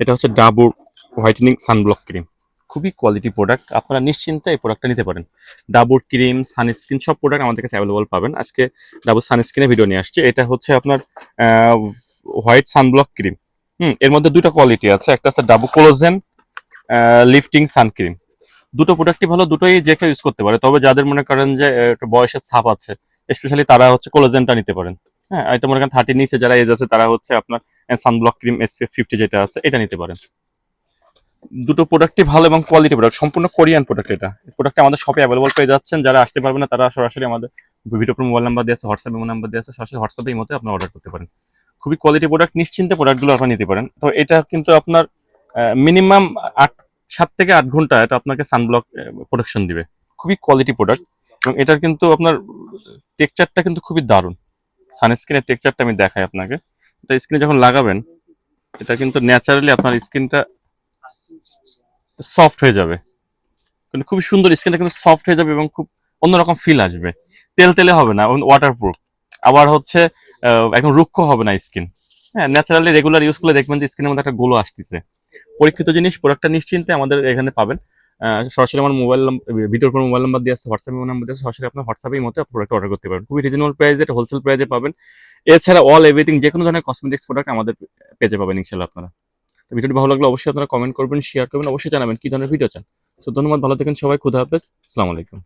এটা হচ্ছে Dabur whitening sunblock cream, খুবই কোয়ালিটি প্রোডাক্ট। আপনারা নিশ্চিন্তে এই প্রোডাক্টটা নিতে পারেন। ডাবর ক্রিম, সানস্ক্রিন সব প্রোডাক্ট আমাদের কাছে অ্যাভেলেবল পাবেন। আজকে ডাবর সানস্ক্রিনের ভিডিও নিয়ে আসছে। এটা হচ্ছে আপনার হোয়াইট সানব্লক ক্রিম। এর মধ্যে দুটো কোয়ালিটি আছে, একটা আছে ডাবর কোলোজেন লিফটিং সান ক্রিম। দুটো প্রোডাক্টই ভালো, দুটোই যে কেউ ইউজ করতে পারে। তবে যাদের মনে করেন যে একটা বয়সের ছাপ আছে, স্পেশালি তারা হচ্ছে কোলোজেনটা নিতে পারেন। হ্যাঁ, এটা মনে করেন 30 নিচে যারা এজ আছে তারা হচ্ছে আপনার সানব্লক ক্রিম SPF 50 যেটা আছে এটা নিতে পারেন। দুটো প্রোডাক্টই ভালো এবং কোয়ালিটি প্রোডাক্ট, সম্পূর্ণ কোরিয়ান প্রোডাক্ট। এটা প্রোডাক্ট আমাদের শপে অ্যাভেলেবল পেয়ে যাচ্ছেন। যারা আসতে পারবেন না তারা সরাসরি আমাদের ভিডিও মোবাইল নাম্বার দিয়ে আছে, হোয়াটসঅ্যাপ নাম্বার দিয়ে আছে, সরাসরি হোয়াটসঅ্যাপে এই মতো আপনি অর্ডার করতে পারেন। খুবই কোয়ালিটি প্রোডাক্ট, নিশ্চিন্তে প্রোডাক্টগুলো আপনারা নিতে পারেন। তো এটা কিন্তু আপনার মিনিমাম 7 থেকে 8 ঘন্টা এটা আপনাকে সানব্লক প্রোটেকশন দিবে। খুবই কোয়ালিটি প্রোডাক্ট এবং এটার কিন্তু আপনার টেক্সচারটা কিন্তু খুবই দারুণ। সানস্ক্রিনের টেক্সচারটা আমি দেখাই আপনাকে। এটা স্কিনে যখন লাগাবেন, এটা কিন্তু ন্যাচারালি আপনার স্কিনটা সফট হয়ে যাবে, কিন্তু খুবই সুন্দর। স্কিনটা কিন্তু সফট হয়ে যাবে এবং খুব অন্যরকম ফিল আসবে। তেল তেলে হবে না, ওয়াটারপ্রুফ। আবার হচ্ছে একদম রুক্ষ হবে না স্কিন। হ্যাঁ, ন্যাচারালি রেগুলার ইউজ করলে দেখবেন যে স্কিনের মধ্যে একটা গ্লো আসতেছে। পরীক্ষিত জিনিস, প্রোডাক্টটা নিশ্চিন্তে আমাদের এখানে পাবেন। সরাসরি আমার মোবাইল ভিডিওর পর মোবাইল নাম্বার দিয়ে আছে, হোয়াটসঅ্যাপ নাম্বার দিয়ে আছে, সরাসরি আপনার হোয়াটসঅ্যাপের মতো প্রোডাক্ট অর্ডার করতে পারেন। খুবই রিজনেবল প্রাইসে, এটা হোলসেল প্রাইসে পাবেন। এছাড়া অল এভরিথিং যে কোনো ধরনের কসমেটিক্স প্রোডাক্ট আমাদের পেজে পাবেন ইনশাল্লাহ আপনারা। তো ভিডিওটি ভালো লাগলে অবশ্যই আপনারা কমেন্ট করবেন, শেয়ার করবেন, অবশ্যই জানাবেন কি ধরনের ভিডিও চান। তো ধন্যবাদ, ভালো থাকেন সবাই, খুদা হাফেজ, আসসালামু আলাইকুম।